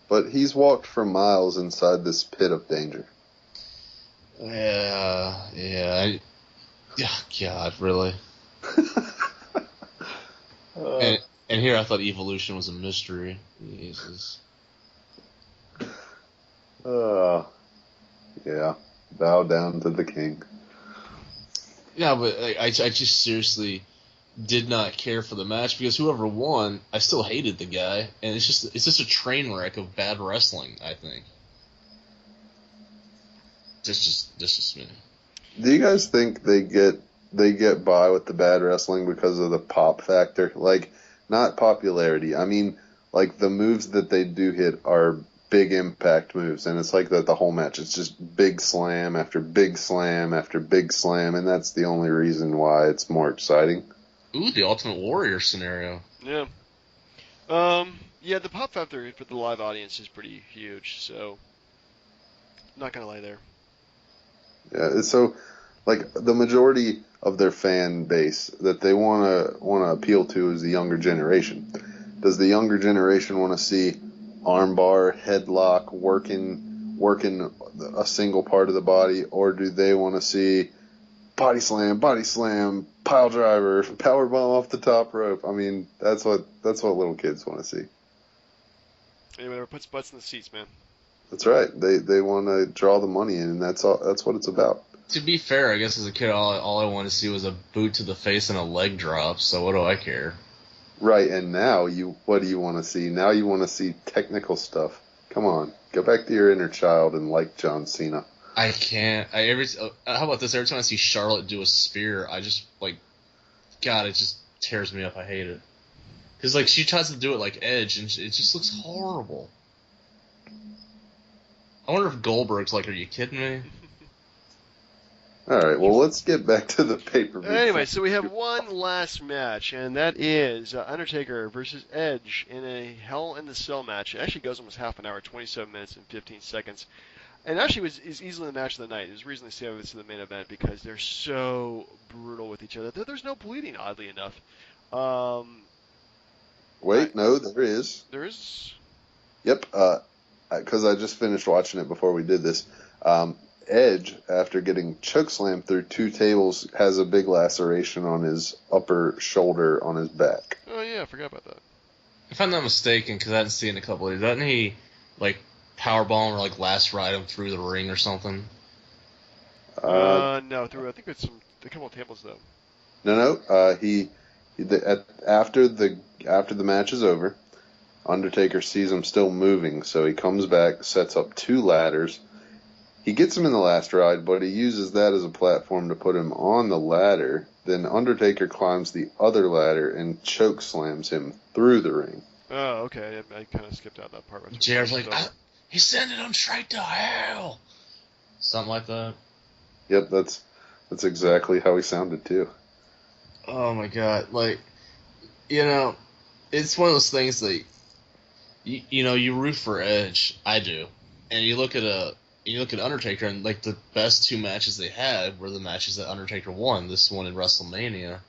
But he's walked for miles inside this pit of danger. Yeah. God, really. And here I thought Evolution was a mystery. Jesus. Yeah. Bow down to the king. Yeah, but I just seriously did not care for the match because whoever won, I still hated the guy, and it's just a train wreck of bad wrestling. I think. Just me. Do you guys think they get by with the bad wrestling because of the pop factor? Like, not popularity. I mean, like the moves that they do hit are big impact moves, and it's like that the whole match. It's just big slam after big slam after big slam, and that's the only reason why it's more exciting. Ooh, the Ultimate Warrior scenario. Yeah. Yeah, the pop factor for the live audience is pretty huge, so not gonna lie there. Yeah, so like the majority of their fan base that they want to appeal to is the younger generation. Does the younger generation want to see armbar, headlock, working a single part of the body, or do they want to see body slam, pile driver, power bomb off the top rope? I mean, that's what little kids want to see. Hey, whatever puts butts in the seats, man. That's right. They want to draw the money in, and that's all. That's what it's about. To be fair, I guess as a kid, all I wanted to see was a boot to the face and a leg drop. So what do I care? Right, and now what do you want to see? Now you want to see technical stuff. Come on, go back to your inner child and like John Cena. I can't. How about this? Every time I see Charlotte do a spear, I just like, God, it just tears me up. I hate it. Because like she tries to do it like Edge, and it just looks horrible. I wonder if Goldberg's like, are you kidding me? All right, well, let's get back to the pay-per-view. Anyway, so we have one last match, and that is Undertaker versus Edge in a Hell in the Cell match. It actually goes almost half an hour, 27 minutes and 15 seconds. And actually is easily the match of the night. It was reasonably saved this to the main event because they're so brutal with each other. There's no bleeding, oddly enough. Wait, no, there is. There is? Yep, because I just finished watching it before we did this. Edge, after getting chokeslammed through 2 tables, has a big laceration on his upper shoulder on his back. Oh, yeah, I forgot about that. If I'm not mistaken, because I hadn't seen it in a couple of days, doesn't he like powerbomb or like last ride him through the ring or something? No, through I think it's a couple of tables though. No. After the match is over, Undertaker sees him still moving, so he comes back, sets up 2 ladders. He gets him in the last ride, but he uses that as a platform to put him on the ladder. Then Undertaker climbs the other ladder and choke slams him through the ring. Oh, okay. I kind of skipped out that part. JR's like, he's sending him straight to hell. Something like that. Yep, that's exactly how he sounded too. Oh my god, like, it's one of those things that you root for Edge. I do, and you look at Undertaker, and like the best 2 matches they had were the matches that Undertaker won. This one in WrestleMania,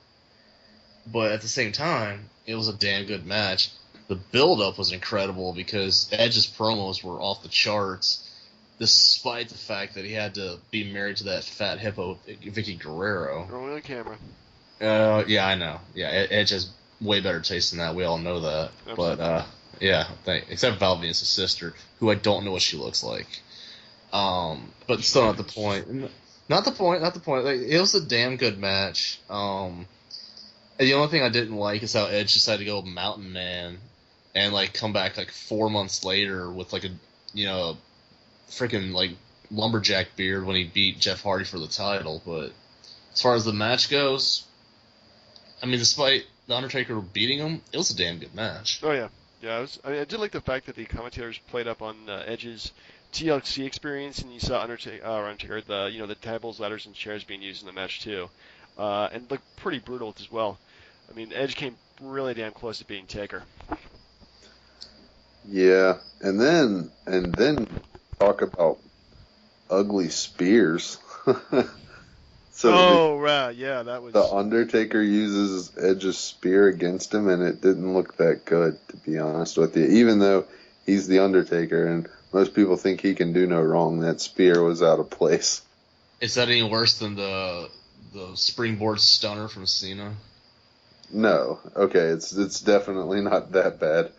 but at the same time, it was a damn good match. The build-up was incredible because Edge's promos were off the charts, despite the fact that he had to be married to that fat hippo Vicky Guerrero. Rolling on camera. Yeah, I know. Yeah, Edge has way better taste than that. We all know that. Absolutely. But yeah, except Val Venus' sister, who I don't know what she looks like. But still not the point. Not the point. Like, it was a damn good match. And the only thing I didn't like is how Edge decided to go Mountain Man and like come back like 4 months later with like a freaking like lumberjack beard when he beat Jeff Hardy for the title. But as far as the match goes, I mean, despite the Undertaker beating him, it was a damn good match. Oh yeah, yeah. I did like the fact that the commentators played up on Edge's TLC experience, and you saw Undertaker, the tables, ladders, and chairs being used in the match too, and looked pretty brutal as well. I mean, Edge came really damn close to being Taker. Yeah, and then talk about ugly spears. Right, yeah, that was. The Undertaker uses Edge's spear against him, and it didn't look that good, to be honest with you. Even though he's the Undertaker, and most people think he can do no wrong, that spear was out of place. Is that any worse than the springboard stunner from Cena? No, okay, it's definitely not that bad.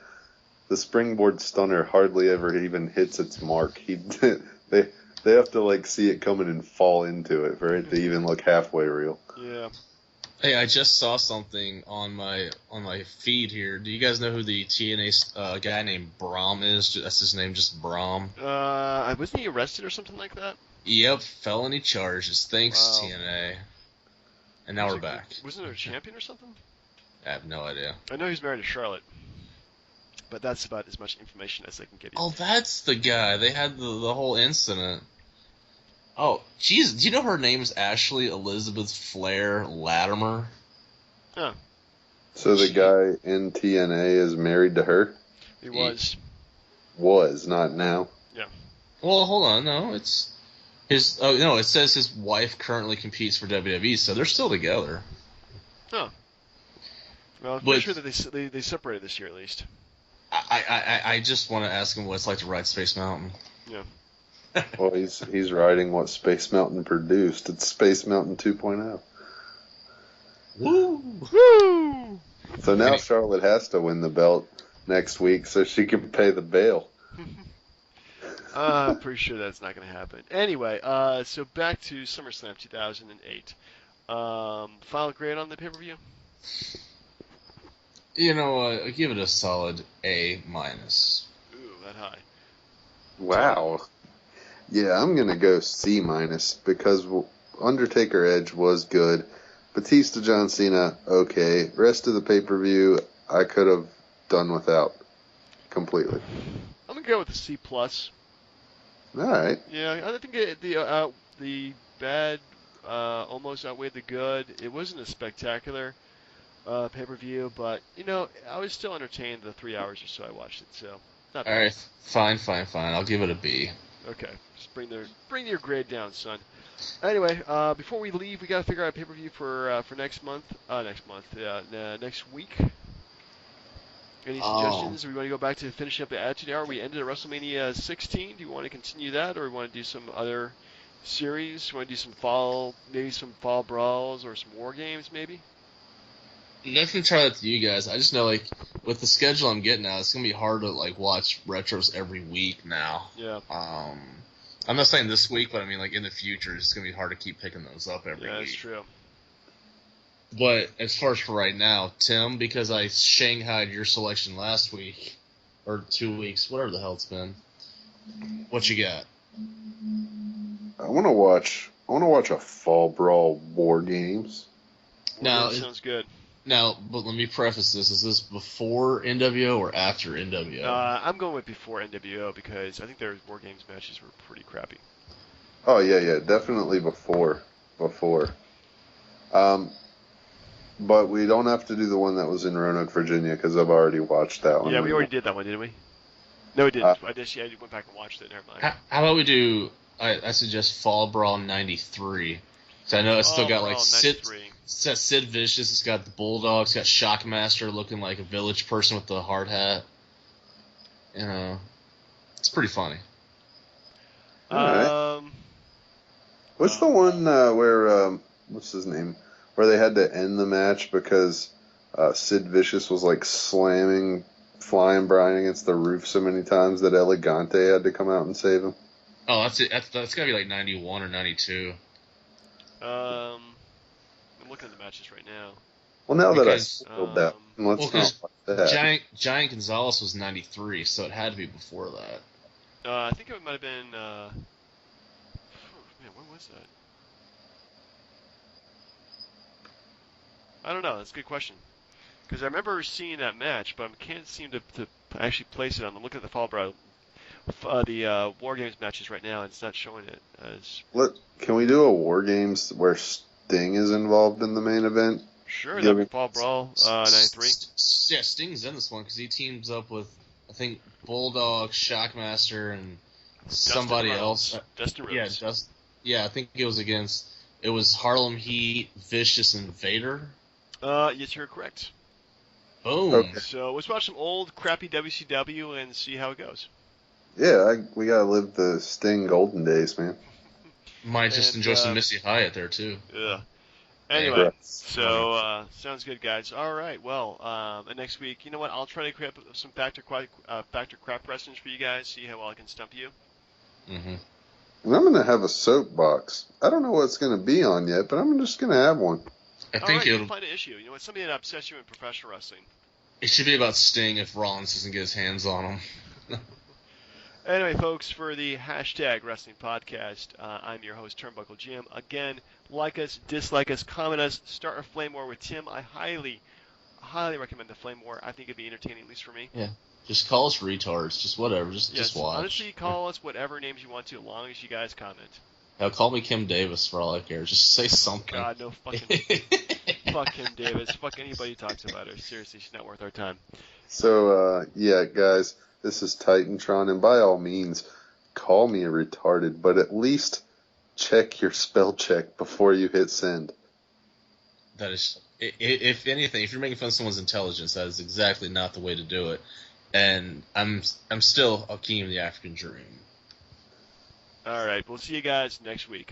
The springboard stunner hardly ever even hits its mark. They have to like see it coming and fall into it for it to even look halfway real. Yeah. Hey, I just saw something on my feed here. Do you guys know who the TNA guy named Brahm is? That's his name, just Brahm. Wasn't he arrested or something like that? Yep, felony charges. Thanks, Wow. TNA. And now we're back. Wasn't there a champion or something? I have no idea. I know he's married to Charlotte, but that's about as much information as I can give you. Oh, that's the guy. They had the whole incident. Oh, jeez. Do you know her name is Ashley Elizabeth Flair Latimer? Huh. So the guy in TNA is married to her? He was. Was, not now. Yeah. Well, hold on. No, it's his. Oh no, it says his wife currently competes for WWE, so they're still together. Huh. Well, I'm pretty sure that they separated this year at least. I just want to ask him what it's like to ride Space Mountain. Yeah. Well, he's riding what Space Mountain produced. It's Space Mountain 2.0. Woo! Woo! So now Charlotte has to win the belt next week so she can pay the bail. I'm pretty sure that's not going to happen. Anyway, so back to SummerSlam 2008. Final grade on the pay-per-view? You know, I give it a solid A-. Ooh, that high. Wow. Yeah, I'm going to go C- because Undertaker Edge was good. Batista John Cena, okay. Rest of the pay-per-view, I could have done without completely. I'm going to go with a C+. All right. Yeah, I think the bad almost outweighed the good. It wasn't a spectacular pay-per-view, but, I was still entertained the 3 hours or so I watched it, so not bad. All right, fine. I'll give it a B. Okay, just bring your grade down, son. Anyway, before we leave, we got to figure out a pay-per-view for next month. Next week. Any suggestions? Do we want to go back to finishing up the Attitude Hour? We ended at WrestleMania 16. Do you want to continue that, or we want to do some other series? Want to do some fall brawls or some war games, maybe? I'm definitely try that to you guys. I just know, with the schedule I'm getting now, it's gonna be hard to watch retros every week now. Yeah. I'm not saying this week, but I mean in the future, it's gonna be hard to keep picking those up every week. Yeah, that's true. But as far as for right now, Tim, because I shanghaied your selection last week or 2 weeks, whatever the hell it's been. What you got? I want to watch a Fall Brawl War Games. Now, sounds good. Now, but let me preface this. Is this before NWO or after NWO? I'm going with before NWO because I think their War Games matches were pretty crappy. Oh, yeah, definitely before. But we don't have to do the one that was in Roanoke, Virginia, because I've already watched that one. Yeah, we already did that one, didn't we? No, we didn't. I went back and watched it. Never mind. How about we do, I suggest Fall Brawl 93. So I know it's still got Sid Vicious, it's got the Bulldog, it's got Shockmaster looking like a village person with the hard hat. It's pretty funny. Right. What's the one where what's his name? Where they had to end the match because Sid Vicious was flying Brian against the roof so many times that Elegante had to come out and save him. Oh, that's it. That's gotta be 91 or 92. I'm looking at the matches right now. Well, now that I spoiled that, let's not watch that. Giant Gonzalez was 93, so it had to be before that. I think it might have been. Man, when was that? I don't know. That's a good question. Because I remember seeing that match, but I can't seem to actually place it on. I'm looking at the Fall Brawl, the War Games matches right now, and it's not showing it as. Can we do a War Games where Sting is involved in the main event? Sure, that'd be Fall Brawl 93. Yeah, Sting's in this one because he teams up with, I think, Bulldog, Shockmaster, and somebody else. Dustin Rhodes. I think it was Harlem Heat, Vicious, and Vader. Yes, you're correct. Boom. Okay. So let's watch some old crappy WCW and see how it goes. Yeah, we gotta live the Sting golden days, man. Might just enjoy some Missy Hyatt there too. Yeah. Anyway, so sounds good, guys. All right. Well, next week, you know what? I'll try to create some Factor Crap wrestlers for you guys. See how well I can stump you. Mm-hmm. And I'm gonna have a soapbox. I don't know what it's gonna be on yet, but I'm just gonna have one. I think you'll find an issue. You know, it's something that upsets you in professional wrestling. It should be about Sting if Rollins doesn't get his hands on him. Anyway, folks, for the hashtag Wrestling Podcast, I'm your host, Turnbuckle Jim. Again, like us, dislike us, comment us, start a flame war with Tim. I highly recommend the flame war. I think it'd be entertaining, at least for me. Yeah. Just call us retards. Just whatever. Just watch. Honestly, call us whatever names you want to, as long as you guys comment. Now, call me Kim Davis for all I care. Just say something. God, no fucking. Fuck Kim Davis. Fuck anybody who talks about her. Seriously, she's not worth our time. So, yeah, guys, this is Titantron, and by all means, call me a retarded, but at least check your spell check before you hit send. That is, if anything, if you're making fun of someone's intelligence, that is exactly not the way to do it. And I'm still Akeem the African Dream. All right, we'll see you guys next week.